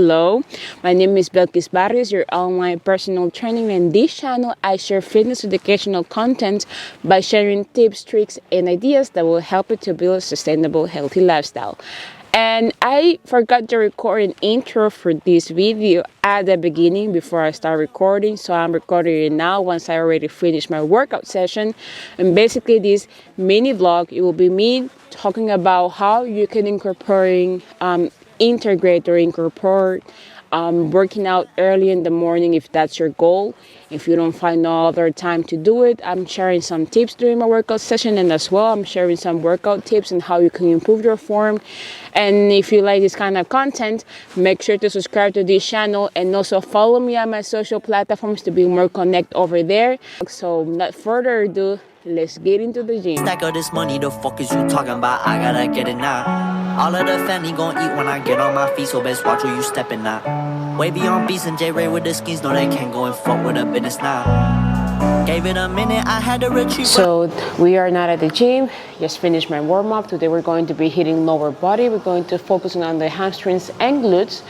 Hello, my name is Belkys Barrios, your online personal trainer, and in this channel I share fitness educational content by sharing tips, tricks, and ideas that will help you to build a sustainable, healthy lifestyle. And I forgot to record an intro for this video at the beginning before I start recording, so I'm recording it now once I already finished my workout session. And basically this mini vlog, it will be me talking about how you can incorporate working out early in the morning if that's your goal. If you don't find no other time to do it, I'm sharing some tips during my workout session, and as well I'm sharing some workout tips and how you can improve your form. And if you like this kind of content, make sure to subscribe to this channel and also follow me on my social platforms to be more connected over there. So not further ado, let's get into the gym. Stack of this money, the fuck is you talking about? I gotta get it now. All of the family gon' eat when I get on my feet, so best watch where you stepping now. Way beyond beats and J-Ray with the skis, no they can't go and fuck with a business now. Gave it a minute, I had to retreat. So we are not at the gym, just finished my warm-up. Today we're going to be hitting lower body. We're going to focus on the hamstrings and glutes.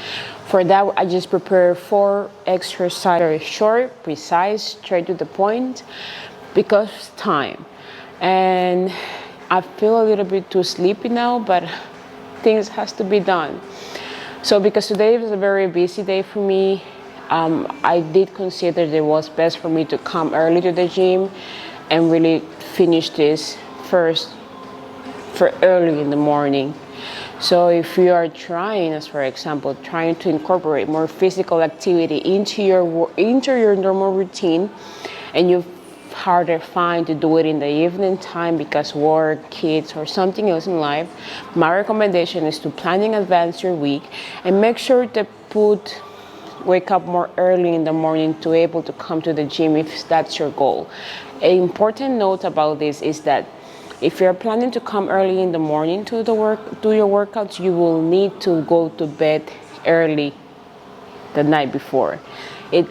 For that, I just prepared 4 exercises, very short, precise, straight to the point, because time. And I feel a little bit too sleepy now, but things has to be done. So because today was a very busy day for me, I did consider it was best for me to come early to the gym and really finish this first for early in the morning. So if you are trying, as for example, trying to incorporate more physical activity into your normal routine, and you harder find to do it in the evening time because work, kids, or something else in life, my recommendation is to plan in advance your week and make sure to wake up more early in the morning to be able to come to the gym if that's your goal. An important note about this is that if you're planning to come early in the morning to do your workouts, you will need to go to bed early the night before. It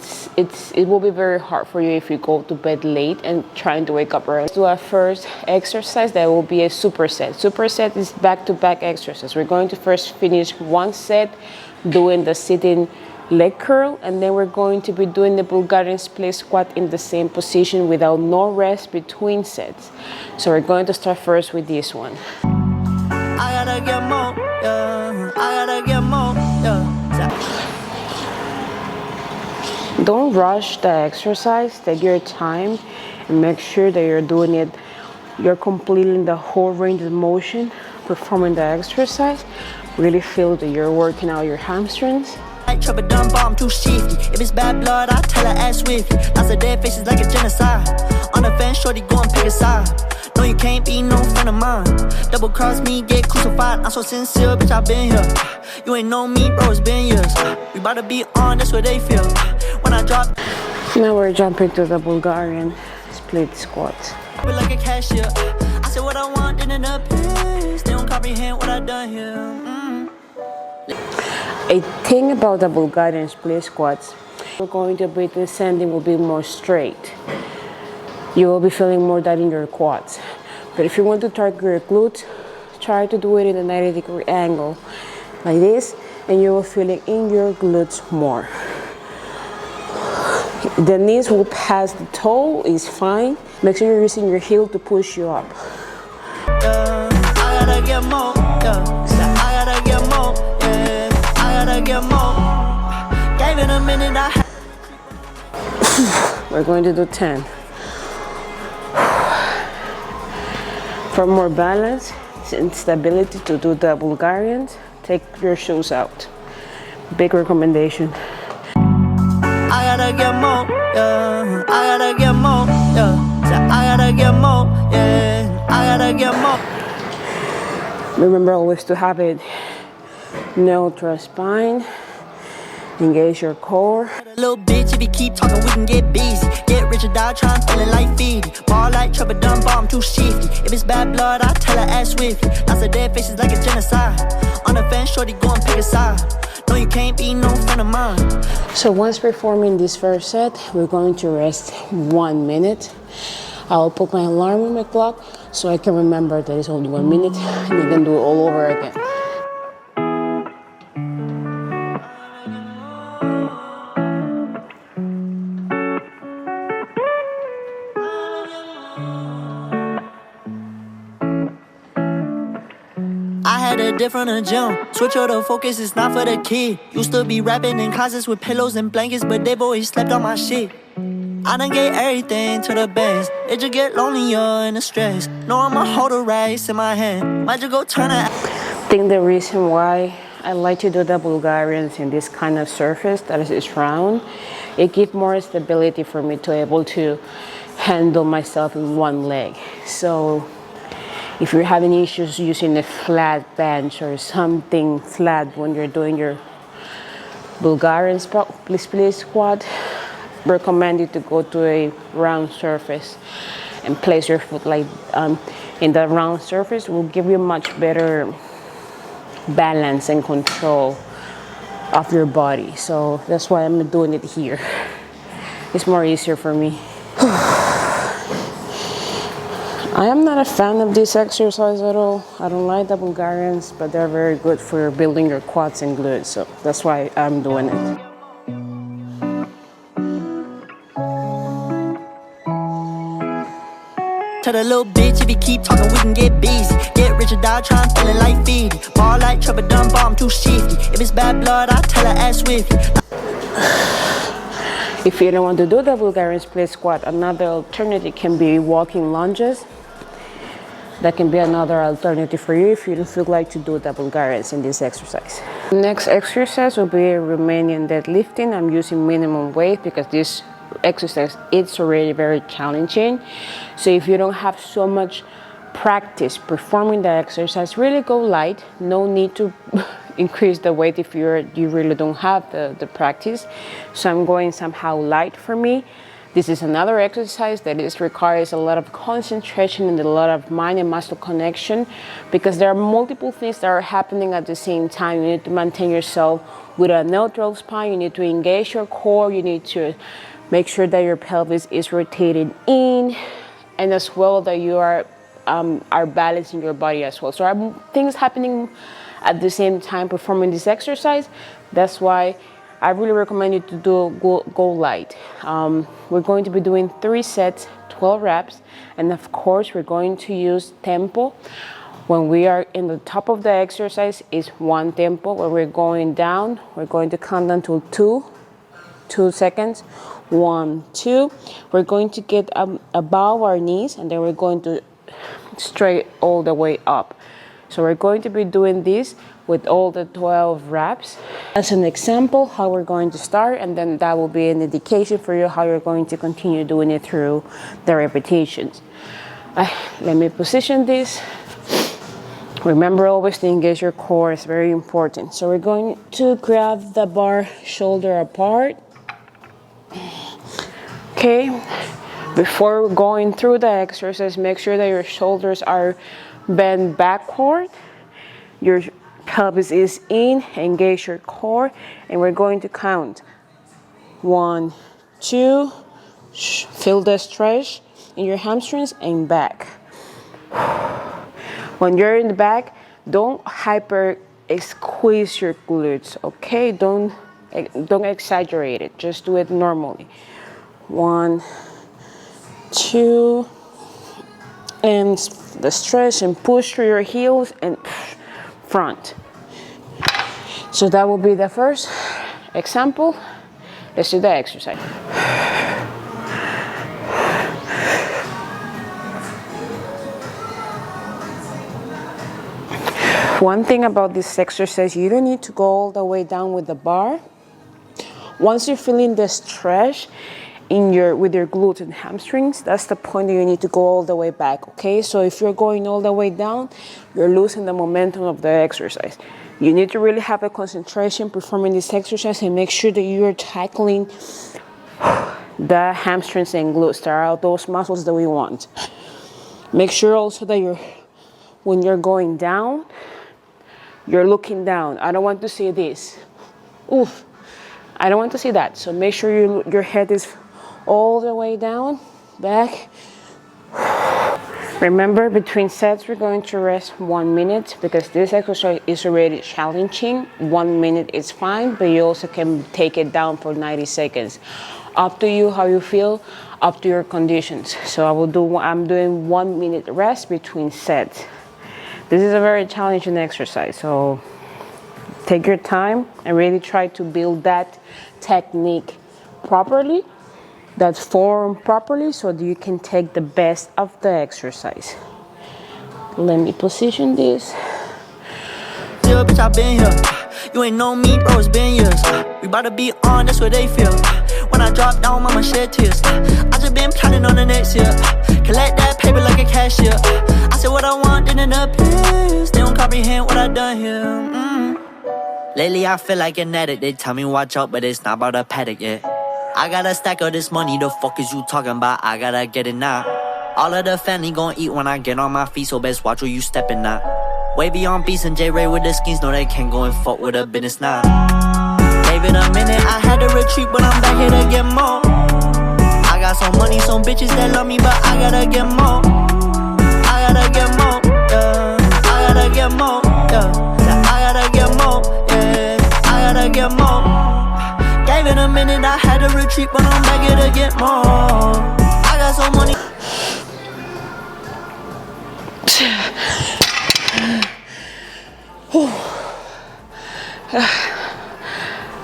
will be very hard for you if you go to bed late and trying to wake up early. Let's do our first exercise. That will be a superset. Superset is back-to-back exercise. We're going to first finish one set doing the sitting leg curl, and then we're going to be doing the Bulgarian Split squat in the same position without no rest between sets. So we're going to start first with this one. I gotta get more, yeah. I gotta get more, yeah. Don't rush the exercise. Take your time and make sure that you're completing the whole range of motion performing the exercise. Really feel that you're working out your hamstrings. Trouble done bomb too shifty. If it's bad blood, I tell her ass swiftly. Lots of dead faces like a genocide. On the fence, shorty go and pick a side. No, you can't be no friend of mine. Double cross me, get crucified. I'm so sincere, bitch, I been here. You ain't know me, bro, it's been years. We bout to be on, that's what they feel. When I drop. Now we're jumping to the Bulgarian split squat. Like a cashier. I said what I want, then it appears. They don't comprehend what I done here. A thing about the Bulgarian split squats, we're going to be descending will be more straight. You will be feeling more that in your quads. But if you want to target your glutes, try to do it in a 90-degree angle like this, and you will feel it in your glutes more. The knees will pass the toe, is fine. Make sure you're using your heel to push you up. I gotta get more, yeah. I gotta get more, yeah. I gotta get more. Gave it a minute, We're going to do 10. For more balance and stability to do the Bulgarians, take your shoes out. Big recommendation. I gotta get more, yeah. I gotta get more, yeah. I gotta get more, yeah. I gotta get more. Remember always to have it neutral spine. Engage your core. Little bitch, if you keep talking, we can get busy. Get rich or die trying, feeling like Feedy. Ball like trouble done bomb too shifty. If it's bad blood, I tell her ass swiftly. Lots of dead faces like a genocide. On the fence, shorty go and pick a side. No, you can't be no friend of mine. So once performing this first set, we're going to rest 1 minute. I'll put my alarm on my clock so I can remember that it's only 1 minute and you can do it all over again. did from the gym. Switch up the focus, it's not for the kid. Used to be rapping in closets with pillows and blankets, but they've always slept on my shit. I done gave everything to the best. It just get lonelier and the stress. Know I'ma hold a race in my hand. Might just go turn it. I think the reason why I like to do the Bulgarians in this kind of surface that is round, it gives more stability for me to be able to handle myself in one leg. So if you're having issues using a flat bench or something flat when you're doing your Bulgarian split squat, recommend you to go to a round surface and place your foot like in the round surface. Will give you much better balance and control of your body. So that's why I'm doing it here. It's more easier for me. I am not a fan of this exercise at all. I don't like the Bulgarians, but they're very good for building your quads and glutes. So that's why I'm doing it. Tell the little bitch if you keep talking, we can get busy. Get rich or die trying, feeling like Feedy. Ball like Trevor Dunn, I'm too shifty. If it's bad blood, I tell her ass swiftly. If you don't want to do the Bulgarian split squat, another alternative can be walking lunges. That can be another alternative for you if you don't feel like to do the Bulgarians in this exercise. Next exercise will be Roumanian deadlifting. I'm using minimum weight because this exercise it's already very challenging. So if you don't have so much practice performing the exercise, really go light. No need to increase the weight if you really don't have the practice. So I'm going somehow light for me. This is another exercise that requires a lot of concentration and a lot of mind and muscle connection because there are multiple things that are happening at the same time. You need to maintain yourself with a neutral spine. You need to engage your core. You need to make sure that your pelvis is rotated in, and as well that you are balancing your body as well. So there are things happening at the same time performing this exercise. That's why I really recommend you to go light. We're going to be doing 3 sets, 12 reps, and of course we're going to use tempo. When we are in the top of the exercise is 1 tempo. When we're going down, we're going to count down to 2 seconds. 1, 2. We're going to get above our knees, and then we're going to straight all the way up. So we're going to be doing this with all the 12 reps as an example how we're going to start, and then that will be an indication for you how you're going to continue doing it through the repetitions. Let me position this. Remember always to engage your core, it's very important. So we're going to grab the bar shoulder apart. Okay, before going through the exercise, make sure that your shoulders are bent backward. Your pelvis is in, engage your core, and we're going to count 1, 2, feel the stretch in your hamstrings and back. When you're in the back, don't hyper squeeze your glutes, okay? Don't exaggerate it, just do it normally. 1, 2, and the stretch and push through your heels and front. So that will be the first example. Let's do the exercise. One thing about this exercise, you don't need to go all the way down with the bar. Once you're feeling the stretch with your glutes and hamstrings, that's the point that you need to go all the way back, okay? So if you're going all the way down, you're losing the momentum of the exercise. You need to really have a concentration performing this exercise and make sure that you're tackling the hamstrings and glutes. There are those muscles that we want. Make sure also that when you're going down, you're looking down. I don't want to see this. Oof. I don't want to see that. So make sure your head is all the way down, back. Remember, between sets, we're going to rest 1 minute because this exercise is already challenging. 1 minute is fine, but you also can take it down for 90 seconds. Up to you how you feel, up to your conditions. So I'm doing 1 minute rest between sets. This is a very challenging exercise, so take your time and really try to build that technique properly, that form properly, so that you can take the best of the exercise. Let me position this. Still, bitch, I been here. You ain't know me, bro, it's been years. We bout to be on, that's what they feel. When I drop down, mama shed tears. I just been planning on the next year. Collect that paper like a cashier. I said what I want, then it appears. They don't comprehend what I done here. Lately, I feel like an addict. They tell me watch out, but it's not about a paddock yet. I got a stack of this money, the fuck is you talking about? I gotta get it now. All of the family gon' eat when I get on my feet, so best watch where you steppin' now. Wavy on beats and J-Ray with the skis, know they can't go and fuck with a business now. Gave it a minute, I had to retreat, but I'm back here to get more. I got some money, some bitches that love me, but I gotta get more. I gotta get more, yeah. I gotta get more, yeah. I gotta get more, yeah. I gotta get more. Gave it a minute, I had to retreat, but I'm back here to get more. I got some money.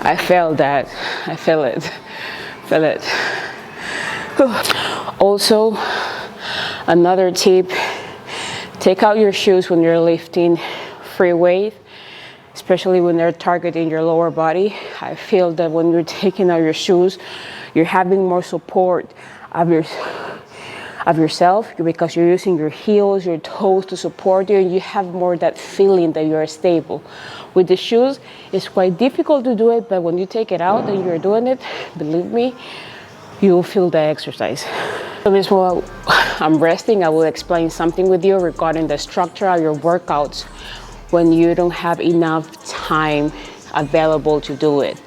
I felt that. I feel it. Feel it. Also, another tip, take out your shoes when you're lifting free weight, especially when they're targeting your lower body. I feel that when you're taking out your shoes, you're having more support of yourself, because you're using your heels, your toes to support you, and you have more that feeling that you're stable. With the shoes, it's quite difficult to do it, but when you take it out and you're doing it, believe me, you'll feel the exercise. So while I'm resting, I will explain something with you regarding the structure of your workouts when you don't have enough time available to do it.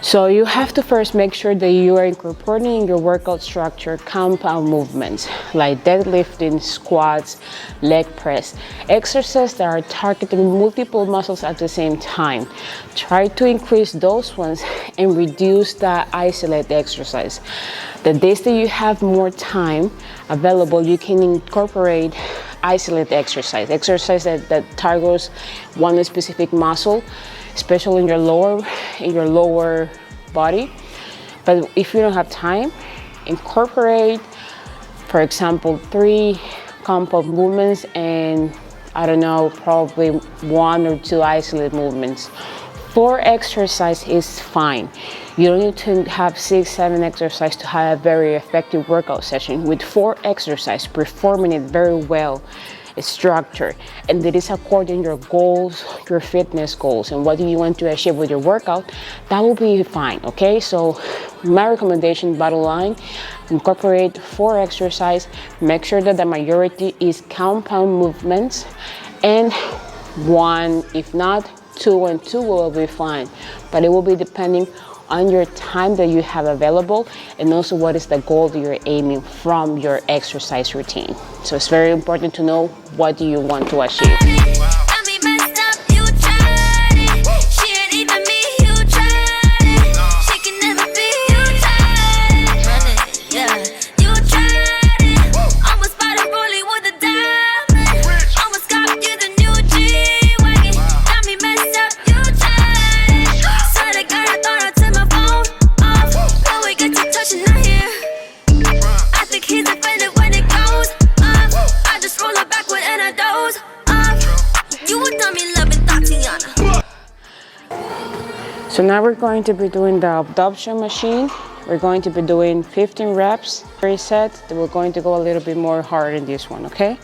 So you have to first make sure that you are incorporating in your workout structure compound movements like deadlifting, squats, leg press, exercises that are targeting multiple muscles at the same time. Try to increase those ones and reduce the isolated exercise. The days that you have more time available, you can incorporate isolated exercise that targets one specific muscle, especially in your lower body. But if you don't have time, incorporate, for example, 3 compound movements and I don't know, probably 1 or 2 isolated movements. 4 exercises is fine. You don't need to have 6, 7 exercises to have a very effective workout session. With 4 exercises, performing it very well, structure, and that is according to your goals, your fitness goals, and what do you want to achieve with your workout, that will be fine. Okay, so my recommendation, bottom line, incorporate 4 exercises, make sure that the majority is compound movements, and 1, if not 2 and 2 will be fine, but it will be depending on your time that you have available, and also what is the goal that you're aiming from your exercise routine. So it's very important to know what do you want to achieve. So now we're going to be doing the abduction machine. We're going to be doing 15 reps per set. We're going to go a little bit more hard in this one, okay?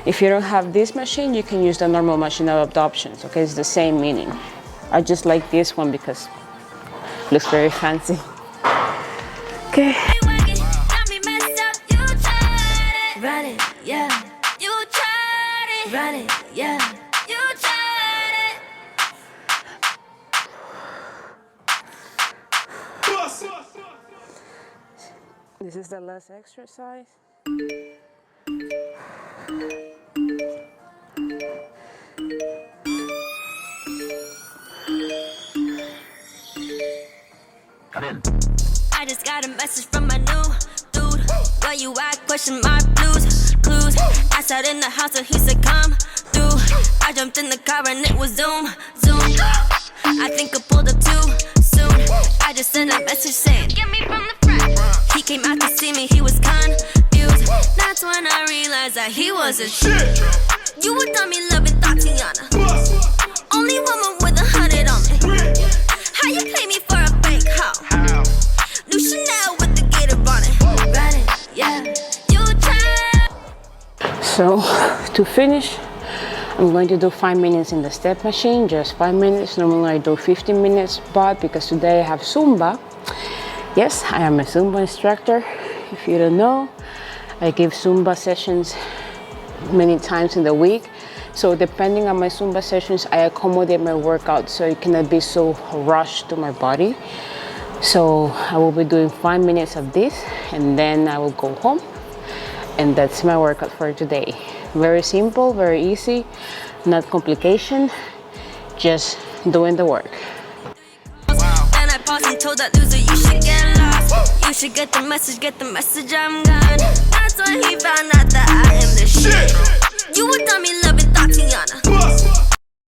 If you don't have this machine, you can use the normal machine of abductions, okay? It's the same meaning. I just like this one because it looks very fancy. Okay. Run it, yeah. You tried it. Run it, yeah. You tried it. This is the last exercise. I just got a message from my new dude. Where you at? Question my blues, clues. I sat in the house and he said come I jumped in the car and it was zoom, zoom. I think I pulled up too soon. I just sent a message saying, get me from the front. He came out to see me, he was confused. That's when I realized that he was a shit. You would dummy loving Tatiana. Only woman with 100 on me. How you play me for a fake hoe? New Chanel with the gator bonnet. Got it, yeah. You try. So to finish, I'm going to do 5 minutes in the step machine, just 5 minutes. Normally I do 15 minutes, but because today I have Zumba. Yes, I am a Zumba instructor. If you don't know, I give Zumba sessions many times in the week. So depending on my Zumba sessions, I accommodate my workout so it cannot be so rushed to my body. So I will be doing 5 minutes of this and then I will go home. And that's my workout for today. Very simple, very easy, not complication, just doing the work. And I paused and told that loser you should get lost. You should get the message, I'm gone. That's when he found out that I am the shit. You would dummy loving Tatiana.